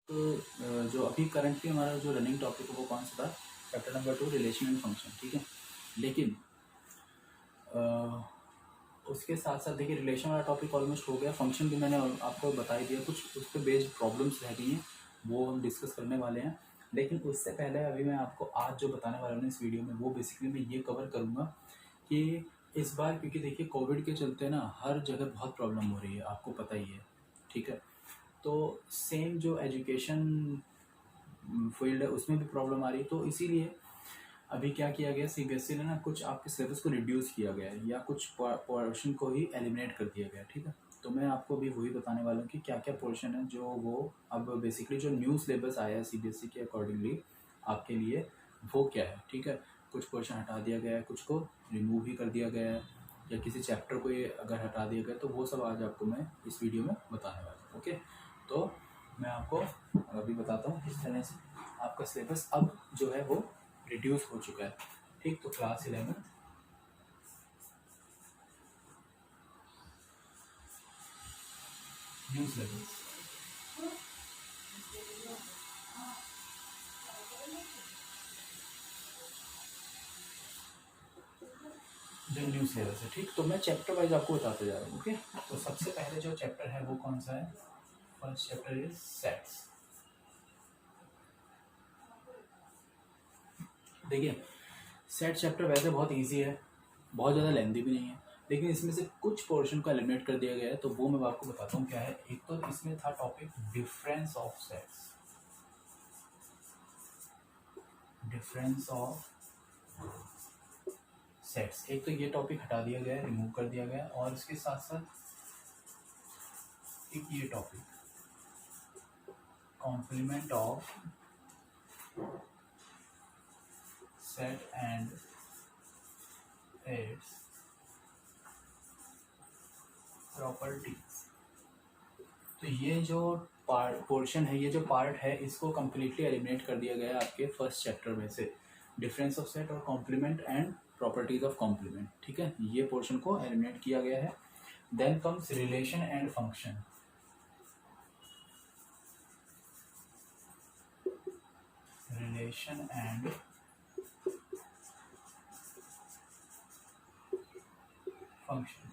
तो जो अभी करंटली हमारा जो रनिंग टॉपिक है वो कौन सा था, chapter number 2 relation and function, ठीक है। लेकिन उसके साथ साथ देखिए रिलेशन वाला टॉपिक ऑलमोस्ट हो गया, फंक्शन भी मैंने आपको बता ही दिया, कुछ उस पर बेस्ड प्रॉब्लम्स रह गई हैं वो हम डिस्कस करने वाले हैं। लेकिन उससे पहले अभी मैं आपको आज जो बताने वाला हूँ इस वीडियो में वो बेसिकली मैं ये कवर करूँगा कि इस बार, क्योंकि देखिए कोविड के चलते ना हर जगह बहुत प्रॉब्लम हो रही है, आपको पता ही है, ठीक है। तो सेम जो एजुकेशन फील्ड है उसमें भी प्रॉब्लम आ रही है, तो इसीलिए अभी क्या किया गया, सीबीएसई ने ना कुछ आपके सिलेबस को रिड्यूस किया गया है या कुछ पोर्शन को ही एलिमिनेट कर दिया गया है, ठीक है। तो मैं आपको अभी वही बताने वाला हूँ कि क्या क्या पोर्शन है जो वो अब बेसिकली जो न्यू सिलेबस आया है सीबीएसई के अकॉर्डिंगली आपके लिए वो क्या है, ठीक है। कुछ पोर्शन हटा दिया गया है, कुछ को रिमूव ही कर दिया गया है, या किसी चैप्टर को ये अगर हटा दिया गया तो वो सब आज आपको मैं इस वीडियो में बताने वाला हूँ, ओके। तो मैं आपको अभी बताता हूँ किस तरह से आपका सिलेबस अब जो है वो रिड्यूस हो चुका है, ठीक। तो क्लास 11 न्यू सिलेबस, जो न्यू सिलेबस है, ठीक। तो मैं चैप्टर वाइज आपको बताते जा रहा हूँ, ओके। तो सबसे पहले जो चैप्टर है वो कौन सा है, फर्स्ट चैप्टर इज सेट्स। देखिए सेट चैप्टर वैसे बहुत इजी है, बहुत ज़्यादा लेंदी भी नहीं है, लेकिन इसमें से कुछ पोर्शन को एलिमिनेट कर दिया गया है, तो वो मैं आपको बताता हूँ क्या है। एक तो इसमें था topic difference of sets, difference of sets, एक तो ये टॉपिक हटा दिया गया है, रिमूव कर दिया गया है, और इसके साथ साथ एक ये topic complement of set and its properties. तो ये जो पोर्शन है, ये जो पार्ट है, इसको कम्प्लीटली एलिमिनेट कर दिया गया है आपके फर्स्ट चैप्टर में से, डिफरेंस ऑफ सेट और complement and properties of complement, ठीक है। ये पोर्शन को एलिमिनेट किया गया है। Then comes relation and function, relation and function.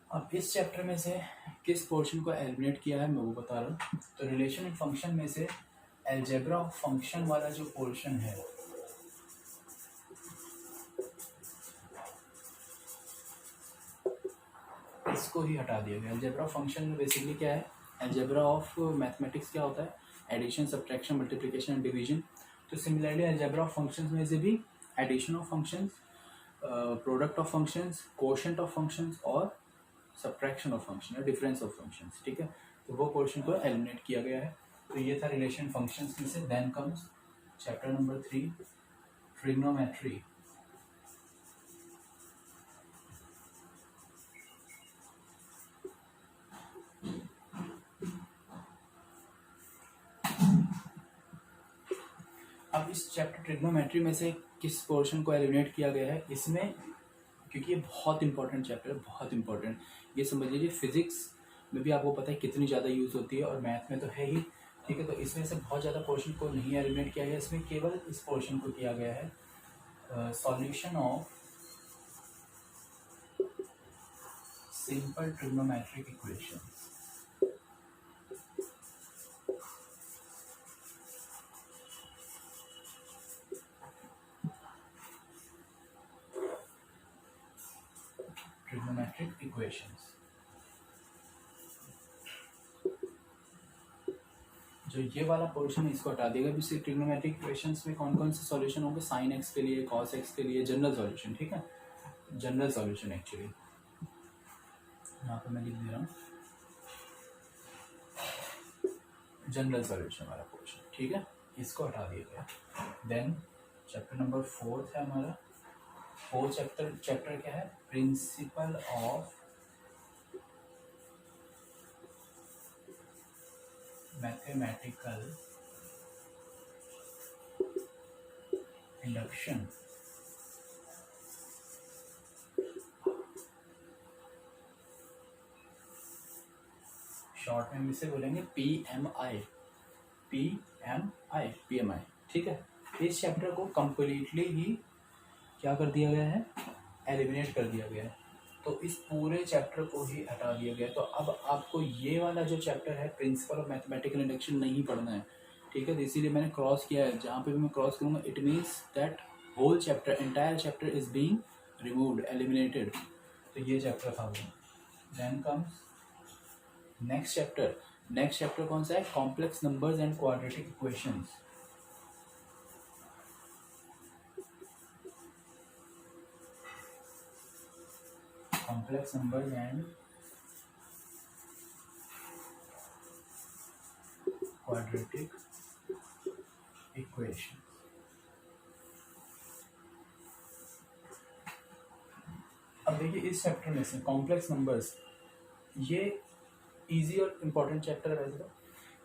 अब इस चैप्टर में से किस पोर्शन को एलिमिनेट किया है मैं वो बता रहा हूँ। तो रिलेशन एंड फंक्शन में से अलजेब्रा ऑफ फंक्शन वाला जो पोर्शन है, इसको ही हटा दिया गया। अलजेब्रा ऑफ फंक्शन में बेसिकली क्या है, अलजेब्रा ऑफ मैथमेटिक्स क्या होता है, addition, subtraction, multiplication and division. तो सिमिलरली अलजेब्रा ऑफ फंक्शंस में से भी addition of functions, product of functions, quotient of functions और सब्ट्रैक्शन ऑफ फंक्शन या डिफरेंस ऑफ फंक्शंस, ठीक है। तो वो पोर्शन को एलिमिनेट किया गया है। तो ये था रिलेशन फंक्शंस में से। Then comes chapter number 3 trigonometry. अब इस चैप्टर ट्रिग्नोमेट्री में से किस पोर्शन को एलिमिनेट किया गया है इसमें, क्योंकि ये बहुत इंपॉर्टेंट चैप्टर है, बहुत इंपॉर्टेंट। ये समझ लीजिए फिजिक्स में भी आपको पता है कितनी ज़्यादा यूज़ होती है और मैथ में तो है ही, ठीक है। तो इसमें से बहुत ज़्यादा पोर्शन को नहीं एलिमिनेट किया गया, इसमें केवल इस पोर्शन को किया गया है, solution of simple trigonometric equations. Trigonometric equations, जो ये वाला पोर्शन है इसको हटा देगा। भी ट्रिग्नोमेट्रिक इक्वेशंस में कौन कौन से सॉल्यूशन होंगे, साइन एक्स के लिए, कॉस एक्स के लिए, जनरल सॉल्यूशन, ठीक है। जनरल सॉल्यूशन एक्चुअली यहाँ पर मैं लिख दे रहा हूँ, जनरल सॉल्यूशन वाला पोर्शन, ठीक है। इसको हटा दिया गया। देन चैप्टर नंबर 4 है हमारा। फोर्थ चैप्टर क्या है, principle of mathematical induction. Short में हम इसे बोलेंगे PMI, PMI, ठीक है। इस चैप्टर को कंप्लीटली ही क्या कर दिया गया है, एलिमिनेट कर दिया गया है। तो इस पूरे चैप्टर को ही हटा दिया गया। तो अब आपको ये वाला जो चैप्टर है प्रिंसिपल ऑफ मैथमेटिकल इंडक्शन नहीं पढ़ना है, ठीक है। तो इसीलिए मैंने क्रॉस किया है, जहाँ पे भी मैं क्रॉस करूँगा it means that whole chapter, entire chapter is being removed, eliminated. तो ये चैप्टर था वो। Then comes next chapter. Next chapter कौन सा है, complex numbers and quadratic equations. Complex numbers and quadratic equation. अब देखिए इस चैप्टर में से कॉम्प्लेक्स नंबर्स, ये इजी और इम्पोर्टेंट चैप्टर है वैसे तो।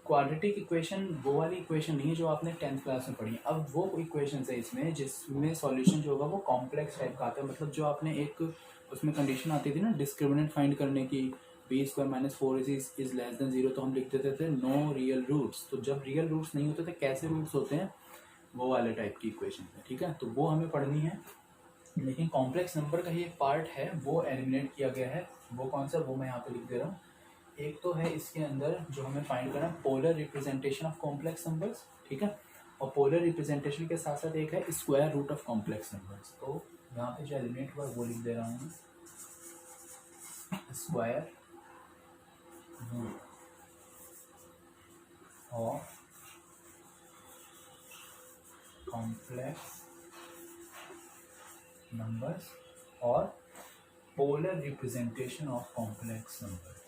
क्वाड्रेटिक इक्वेशन वो वाली इक्वेशन नहीं है जो आपने 10th क्लास में पढ़ी है। अब वो इक्वेशन है इसमें जिसमें सॉल्यूशन जो होगा वो कॉम्प्लेक्स टाइप का आता है। मतलब जो आपने एक उसमें कंडीशन आती थी ना डिस्क्रिमिनेंट फाइंड करने की, b² - 4ac is less than 0, तो हम लिख देते थे नो रियल रूट्स। तो जब रियल रूट्स नहीं होते थे कैसे रूट्स होते हैं, वो वाले टाइप की इक्वेशन है, ठीक है। तो वो हमें पढ़नी है। लेकिन कॉम्प्लेक्स नंबर का ही एक पार्ट है वो एलिमिनेट किया गया है। वो कौन सा, वो मैं यहाँ पे लिख दे रहा हूँ। एक तो है इसके अंदर जो हमें फाइंड करना है polar representation of complex numbers, ठीक है। और पोलर रिप्रेजेंटेशन के साथ साथ एक है square root of complex numbers. तो यहाँ पे जो एलिमिनेट हुआ वो लिख दे रहा हूँ, square root of complex numbers और polar representation of complex numbers.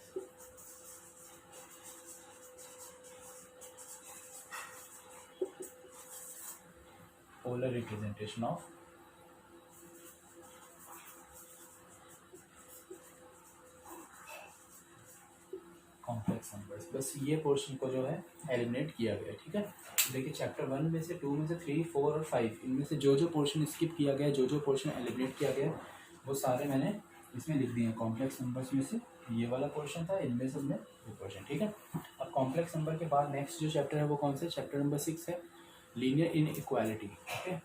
Polar representation of complex numbers. बस ये पोर्शन को जो है एलिमिनेट किया गया है, ठीक है। देखिए चैप्टर 1 में से, 2 में से, 3, 4 और 5 इनमें से जो जो पोर्शन स्किप किया गया है, जो जो पोर्शन एलिमिनेट किया गया है, वो सारे मैंने इसमें लिख दिए हैं। कॉम्प्लेक्स नंबर्स में से ये वाला पोर्शन था, इनमें से हमने ये पोर्शन, ठीक है। अब कॉम्प्लेक्स नंबर के बाद नेक्स्ट जो चैप्टर है वो कौन सा, चैप्टर नंबर 6 है, लीनियर इनइक्वालिटी, ओके।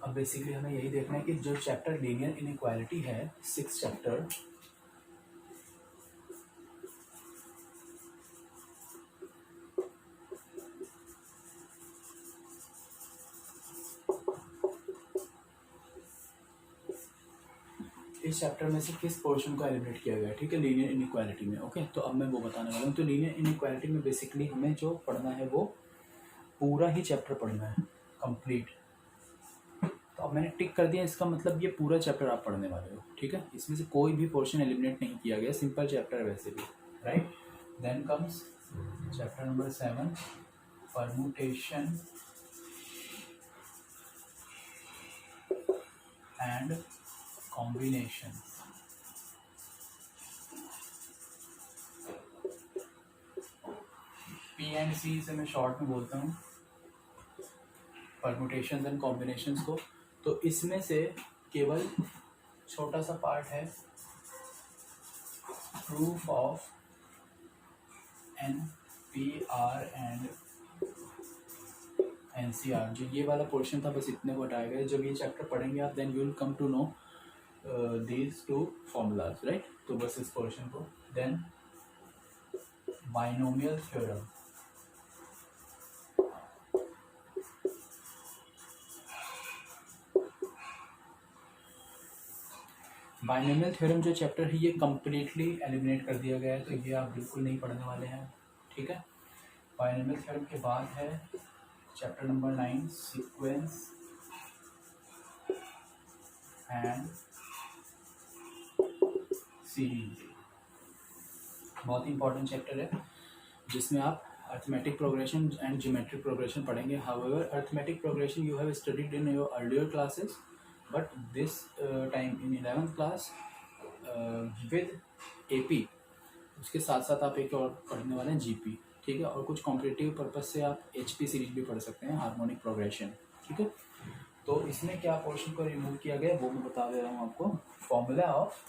अब बेसिकली हमें यही देखना है कि जो चैप्टर लीनियर इनइक्वालिटी है, 6th चैप्टर, इस चैप्टर में से किस पोर्शन को एलिमिनेट किया गया है, ठीक है, लीनियर इनइक्वालिटी में, ओके। तो अब मैं वो बताने वाला हूँ। तो लीनियर इनइक्वालिटी में बेसिकली हमें जो पढ़ना है वो पूरा ही चैप्टर पढ़ना है, कंप्लीट। तो अब मैंने टिक कर दिया, इसका मतलब ये पूरा चैप्टर आप पढ़ने वाले हो, ठीक है। इसमें से कोई भी पोर्शन एलिमिनेट नहीं किया गया, सिंपल चैप्टर है वैसे भी, right. Then comes chapter number 7, permutation and combination. P&C से मैं शॉर्ट में बोलता हूँ, परम्यूटेशंस एंड कॉम्बिनेशंस को। तो इसमें से केवल छोटा सा पार्ट है proof of NPR and NCR, जो ये वाला पोर्शन था, बस इतने को हटाया गया। जब ये चैप्टर पढ़ेंगे आप, then you will come to know these two formulas, right. तो बस इस पोर्शन को। Then binomial theorem, binomial theorem जो चैप्टर है ये कम्प्लीटली एलिमिनेट कर दिया गया है, तो ये आप बिल्कुल नहीं पढ़ने वाले हैं, ठीक है। बाइनोमियल थ्योरम के बाद है chapter number 9, sequence and series. बहुत ही इंपॉर्टेंट चैप्टर है जिसमें आप arithmetic progression and geometric progression पढ़ेंगे। However arithmetic progression you have studied in your earlier classes, but this time in 11th class with AP उसके साथ साथ आप एक और पढ़ने वाले हैं जीपी, ठीक है। और कुछ कॉम्पिटिटिव पर्पज से आप एचपी सीरीज भी पढ़ सकते हैं, हार्मोनिक प्रोग्रेशन, ठीक है। तो इसमें क्या पोर्शन को रिमूव किया गया वो मैं बता दे रहा हूँ आपको। Formula of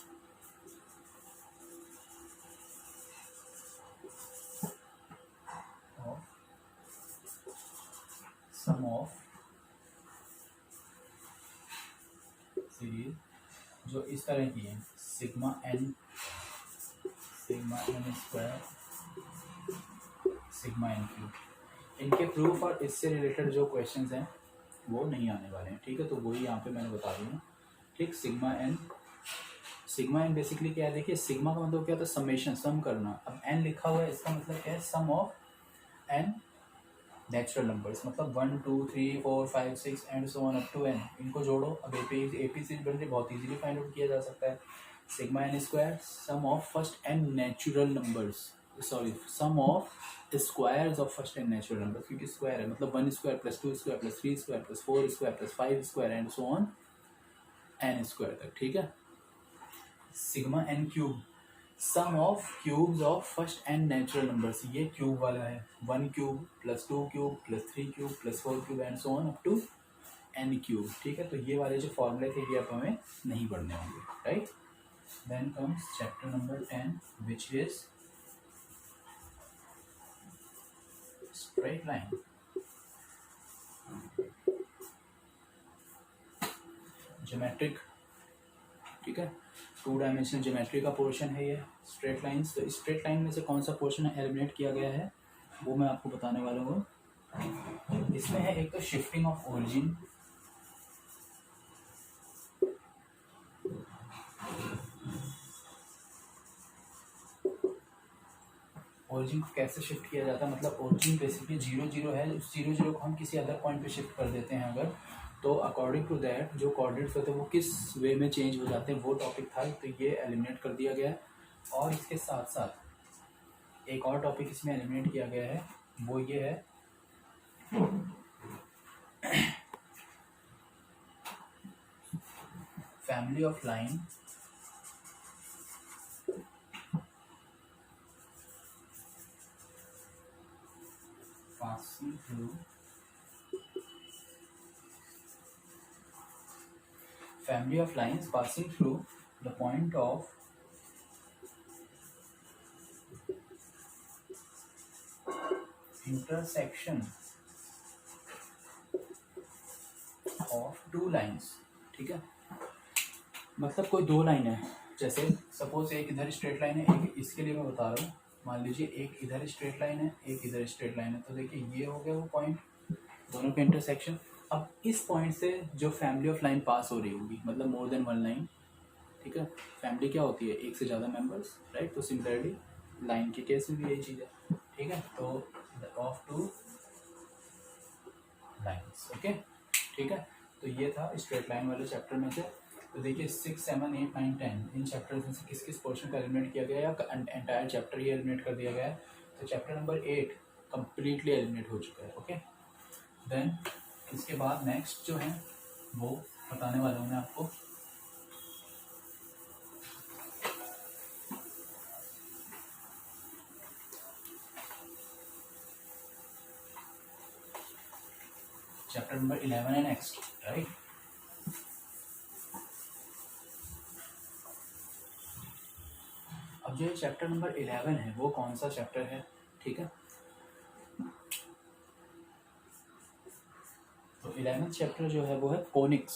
sum of series जो इस तरह की है, sigma n square sigma n cube. इनके प्रूफ और इससे रिलेटेड जो क्वेश्चंस हैं वो नहीं आने वाले हैं, ठीक है। तो वही यहाँ पे मैंने बता दिया, ठीक। सिग्मा एन बेसिकली क्या है, देखिए सिग्मा का मतलब क्या होता है, समेशन, सम करना। अब एन लिखा हुआ है, इसका मतलब क्या है, sum of n natural numbers, मतलब 1 2 3 4 5 6 and so on up to n. इनको जोड़ो, अब एपी सीरीज बन रही, बहुत इजीली फाइंड आउट किया जा सकता है। Sigma n square sum of first n natural numbers, sorry sum of squares of first n natural numbers, क्योंकि स्क्वायर है मतलब 1 square plus 2 square plus 3 square plus 4 square plus 5 square and so on n square तक, ठीक है। Sigma n cube sum of cubes of first n natural numbers, ये cube वाला है, 1 cube plus 2 cube plus 3 cube plus 4 cube and so on up to n cube, ठीक है। तो ये वाले जो फॉर्मूले थे ये अब हमें नहीं पढ़ने होंगे, right. Then comes chapter number 10 which is straight line. Geometric, ठीक है, 2 डायमेंशनल ज्योमेट्री का पोर्शन है ये स्ट्रेट लाइंस। तो स्ट्रेट लाइन में से कौन सा पोर्शन एलिमिनेट किया गया है वो मैं आपको बताने वाला हूँ। इसमें है एक तो शिफ्टिंग ऑफ ओरिजिन, ओरिजिन को कैसे शिफ्ट किया जाता है, मतलब ओरिजिन बेसिकली 0 0 है, उस 0 0 को हम किसी अदर पॉइंट पे शिफ्ट कर देते हैं अगर, तो अकॉर्डिंग टू दैट जो कोऑर्डिनेट्स होते हैं वो किस वे में चेंज हो जाते हैं, वो टॉपिक था। तो ये एलिमिनेट कर दिया गया है। और इसके साथ साथ एक और टॉपिक इसमें एलिमिनेट किया गया है, वो ये है family of line passing through family of lines passing through the point of intersection of two lines, ठीक है। मतलब कोई दो लाइन है, जैसे सपोज एक इधर स्ट्रेट लाइन है, एक इसके लिए मैं बता रहा हूँ, मान लीजिए एक इधर स्ट्रेट लाइन है एक इधर स्ट्रेट लाइन है, तो देखिए ये हो गया वो पॉइंट, दोनों के इंटरसेक्शन। अब इस पॉइंट से जो फैमिली ऑफ लाइन पास हो रही होगी, मतलब मोर देन 1 लाइन, ठीक है। फैमिली क्या होती है, एक से ज़्यादा मेंबर्स, राइट। तो सिमिलरली लाइन के केस में भी यही चीज़ है, ठीक है। तो ऑफ 2 लाइन्स, ओके, ठीक है। तो ये था स्ट्रेट लाइन वाले चैप्टर में से। तो देखिए 6 7 8 9 10 इन चैप्टर्स में से किस किस पोर्शन का एलिमिनेट किया गया है, या एंटायर चैप्टर ही एलिमिनेट कर दिया गया है। तो चैप्टर नंबर 8 कम्प्लीटली एलिमिनेट हो चुका है, ओके। देन इसके बाद नेक्स्ट जो है वो बताने वाला हूँ मैं आपको। चैप्टर नंबर 11 है नेक्स्ट, राइट। अब जो चैप्टर नंबर 11 है वो कौन सा चैप्टर है, ठीक है। तो 11th चैप्टर जो है वो है कोनिक्स।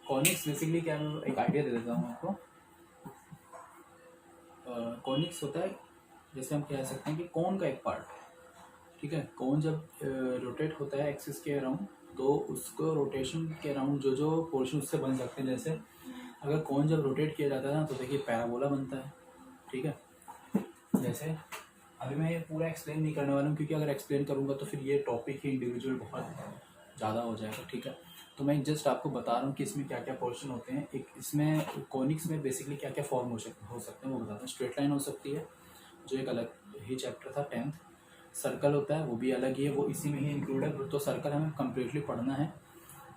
कॉनिक्स बेसिकली क्या, मैं एक आइडिया दे देता हूँ आपको। कॉनिक्स होता है, जैसे हम कह सकते हैं कि कोन का एक पार्ट, ठीक है। कोन जब रोटेट होता है एक्सिस के अराउंड, तो उसको रोटेशन के अराउंड जो जो पोर्शन उससे बन सकते हैं, जैसे अगर कोन जब रोटेट किया जाता है ना तो देखिए पैराबोला बनता है, ठीक है। जैसे अभी मैं ये पूरा एक्सप्लेन नहीं करने वाला हूँ, क्योंकि अगर एक्सप्लेन करूँगा तो फिर ये टॉपिक ही इंडिविजुअल बहुत ज़्यादा हो जाएगा, ठीक है। तो मैं जस्ट आपको बता रहा हूँ कि इसमें क्या क्या पोर्शन होते हैं। एक इसमें कोनिक्स में बेसिकली क्या क्या फॉर्म हो सकते हैं वो बताता हूँ। स्ट्रेट लाइन हो सकती है, जो एक अलग ही चैप्टर था 10th। सर्कल होता है वो भी अलग ही है, वो इसी में ही इंक्लूड है। तो सर्कल हमें कम्प्लीटली पढ़ना है,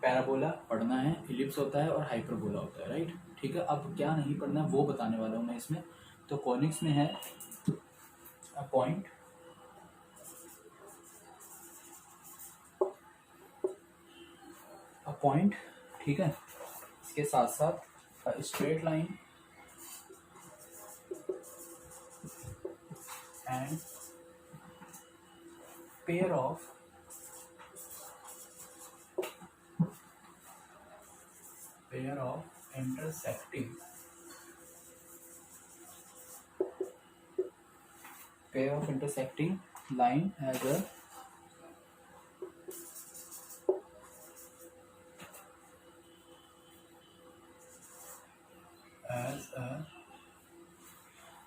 पैराबोला पढ़ना है, इलिप्स होता है और हाइपरबोला होता है, राइट। ठीक है, अब क्या नहीं पढ़ना है वो बताने वाला हूँ मैं इसमें। तो कॉनिक्स में है अ पॉइंट, ठीक है, इसके साथ साथ straight line and pair of intersecting line as a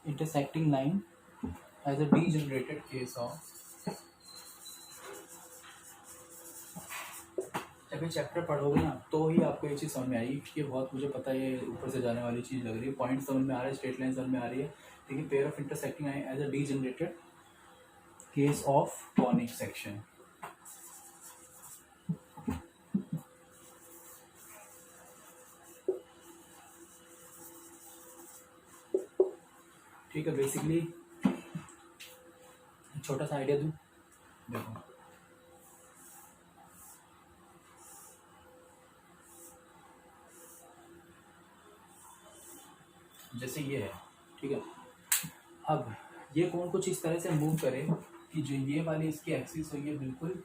intersecting line as a degenerated case of। जब ये चैप्टर पढ़ोगे ना तो ही आपको ये चीज़ समझ में आएगी, क्योंकि बहुत मुझे पता है ये ऊपर से जाने वाली चीज़ लग रही है। पॉइंट समझ में आ रहा है, स्ट्रेट लाइन समझ में आ रही है, लेकिन pair of intersecting line as a degenerated case of conic section. ठीक है, बेसिकली छोटा सा आइडिया दूँ, देखो जैसे ये है, ठीक है। अब ये कौन कुछ इस तरह से मूव करे कि जो ये वाली इसकी एक्सिस हो ये बिल्कुल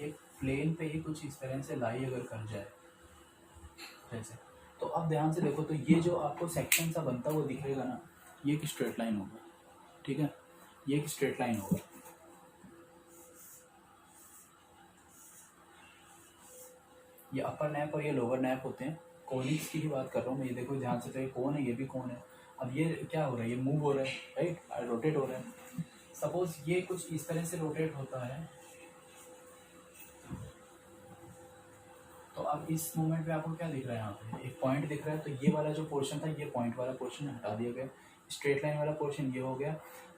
एक प्लेन पे ही कुछ इस तरह से लाई अगर कर जाए जैसे, तो अब ध्यान से देखो, तो ये जो आपको सेक्शन सा बनता हुआ दिखेगा ना, ये एक स्ट्रेट लाइन होगा, ठीक है, ये एक स्ट्रेट लाइन होगा। ये अपर नैप और ये लोअर नैप होते हैं, कोनिक्स की ही बात कर रहा हूँ मैं। ये देखो ध्यान से, तो ये कौन है, ये भी कौन है। अब ये क्या हो रहा है, ये मूव हो रहा है, राइट, रोटेट हो रहा है। सपोज ये कुछ इस तरह से रोटेट होता है, तो अब इस मोमेंट पे आपको क्या दिख रहा है, यहाँ पे एक पॉइंट दिख रहा है। तो ये वाला जो पोर्शन था, ये पॉइंट वाला पोर्शन हटा दिया गया, स्ट्रेट लाइन वाला पोर्शन ये हो गया।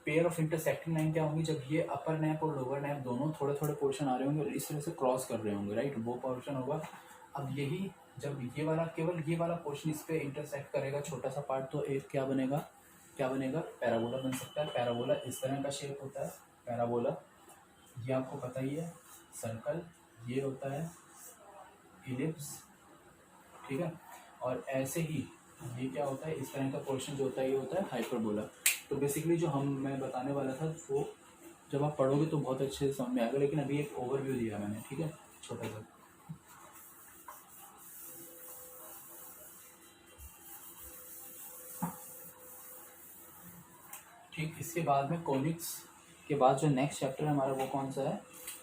पेयर ऑफ इंटरसेक्टिंग लाइन क्या होंगी, जब ये अपर नैप और लोअर नैप दोनों थोड़े थोड़े पोर्शन आ रहे होंगे और इस तरह से क्रॉस कर रहे होंगे, राइट, वो पोर्शन होगा। अब यही जब ये वाला, केवल ये वाला पोर्शन इस पर इंटरसेक्ट करेगा, छोटा सा पार्ट, तो एक क्या बनेगा, पैराबोला बन सकता है। पैराबोला इस तरह का शेप होता है, पैराबोला, ये आपको पता ही है। सर्कल ये होता है, इलिप्स, ठीक है। और ऐसे ही ये क्या होता है, इस तरह का पोर्शन जो होता है ये होता है हाइपरबोला। तो बेसिकली जो मैं बताने वाला था वो जब आप पढ़ोगे तो बहुत अच्छे से समझ में आएगा, लेकिन अभी एक ओवरव्यू दिया मैंने, ठीक है, छोटा सा। ठीक, इसके बाद में कॉनिक्स के बाद जो नेक्स्ट चैप्टर है हमारा वो कौन सा है,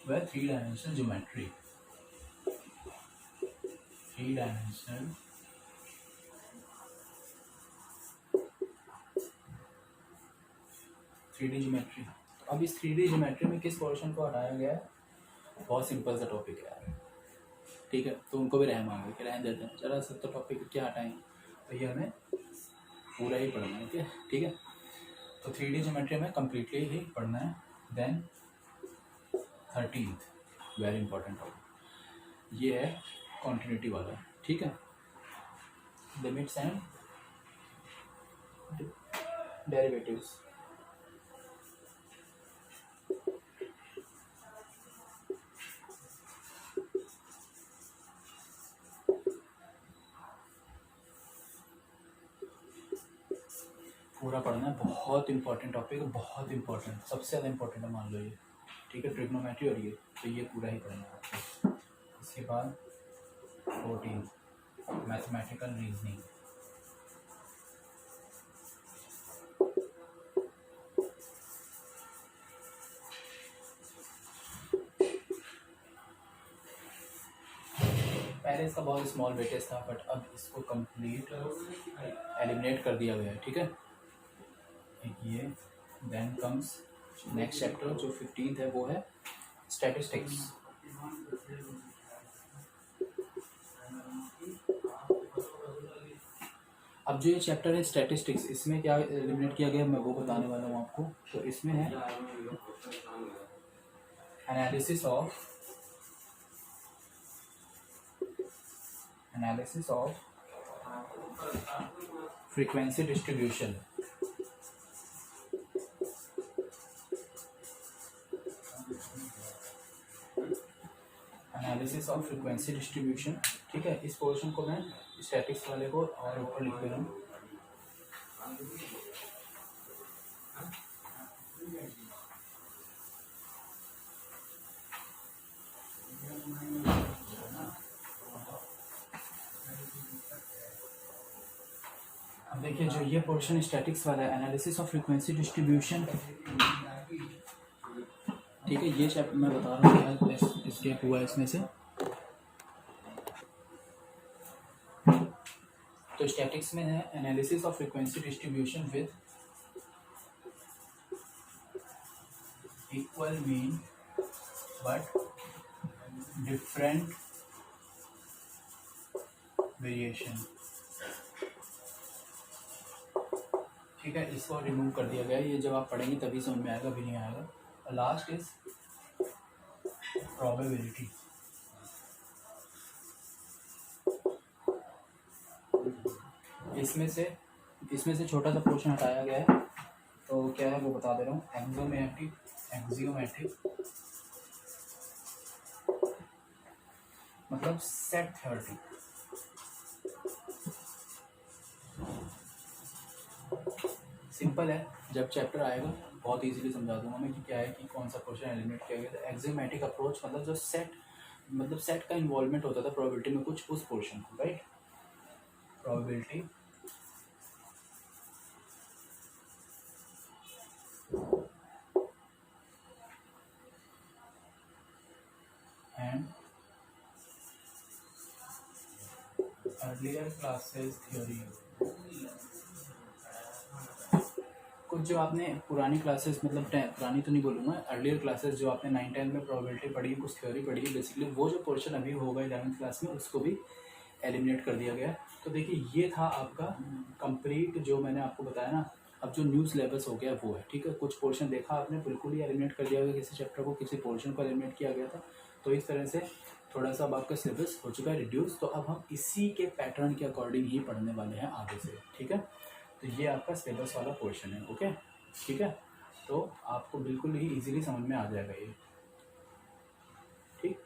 वह 3 डायमेंशनल ज्योमेट्री। 3 dimensional geometry. तो अब इस 3D ज्योमेट्री में किस पोर्शन को हटाया गया है, बहुत सिंपल सा टॉपिक है, ठीक है। तो उनको भी रहम आ गया कि रहने देते हैं, चला सब तो टॉपिक क्या हटाएंगे, तो ये हमें पूरा ही पढ़ना है, ठीक है। तो 3D ज्योमेट्री में कम्प्लीटली ही पढ़ना है। Then 13th very important topic ये है कॉन्टिन्यूटी वाला, ठीक है, लिमिट्स एंड डेरिवेटिव्स। पूरा पढ़ना है, बहुत इंपॉर्टेंट टॉपिक है, बहुत इंपॉर्टेंट, सबसे ज़्यादा इंपॉर्टेंट है मान लो ये, ठीक है, ट्रिग्नोमेट्री और ये, तो ये पूरा ही पढ़ना है आपको। इसके बाद 14 मैथमेटिकल रीजनिंग। पहले इसका बहुत स्मॉल वेटेज था, बट अब इसको कंप्लीट एलिमिनेट कर दिया गया है, ठीक है, ये। देन कम्स नेक्स्ट चैप्टर जो 15th है वो है स्टैटिस्टिक्स। अब जो ये चैप्टर है स्टैटिस्टिक्स, इसमें क्या एलिमिनेट किया गया मैं वो बताने वाला हूँ आपको। तो इसमें है analysis of frequency distribution. Analysis of frequency distribution, ठीक है। इस पोर्शन को मैं स्टैटिक्स वाले को और ऊपर लिख दे रहा हूँ। अब देखिए जो ये पोर्शन स्टैटिक्स वाला है, एनालिसिस ऑफ फ्रीक्वेंसी डिस्ट्रीब्यूशन, ठीक है। ये चैप्टर मैं बता रहा हूँ क्या स्टेप हुआ इसमें से। तो स्टैटिक्स में है analysis of frequency distribution with equal mean but different variation, ठीक है। इसको रिमूव कर दिया गया है। ये जब आप पढ़ेंगे तभी समझ में आएगा, भी नहीं आएगा। Last is probability. इसमें से छोटा सा पोर्शन हटाया गया है, तो क्या है वो बता दे रहा हूँ। एक्सियोमेट्रिक मतलब सेट थ्योरेटिक। सिंपल है, जब चैप्टर आएगा बहुत इजीली समझा दूंगा मैं कि क्या है कि कौन सा क्वेश्चन एलिमिनेट किया गया था। एक्सियोमेटिक अप्रोच मतलब जो सेट का इन्वॉल्वमेंट होता था प्रोबेबिलिटी में कुछ, उस पोर्शन को, right. Probability and earlier classes theory. कुछ जो आपने पुरानी क्लासेस, मतलब पुरानी तो नहीं बोलूँगा, अर्लियर क्लासेस जो आपने 9-10 में प्रोबेबिलिटी पढ़ी है, कुछ थ्योरी पढ़ी है, बेसिकली वो जो पोर्शन अभी होगा 11th क्लास में उसको भी एलिमिनेट कर दिया गया। तो देखिए ये था आपका कंप्लीट जो मैंने आपको बताया ना। अब जो न्यू सिलेबस हो गया वो है, ठीक है। कुछ पोर्शन देखा आपने बिल्कुल ही एलिमिनेट कर दिया गया, किसी चैप्टर को, किसी पोर्शन को एलिमिनेट किया गया था। तो इस तरह से थोड़ा सा अब आपका सिलेबस हो चुका है रिड्यूस। तो अब हम इसी के पैटर्न के अकॉर्डिंग ही पढ़ने वाले हैं आगे से, ठीक है। तो ये आपका सिलेबस वाला पोर्शन है, ओके, ठीक है। तो आपको बिल्कुल ही इजीली समझ में आ जाएगा ये, ठीक।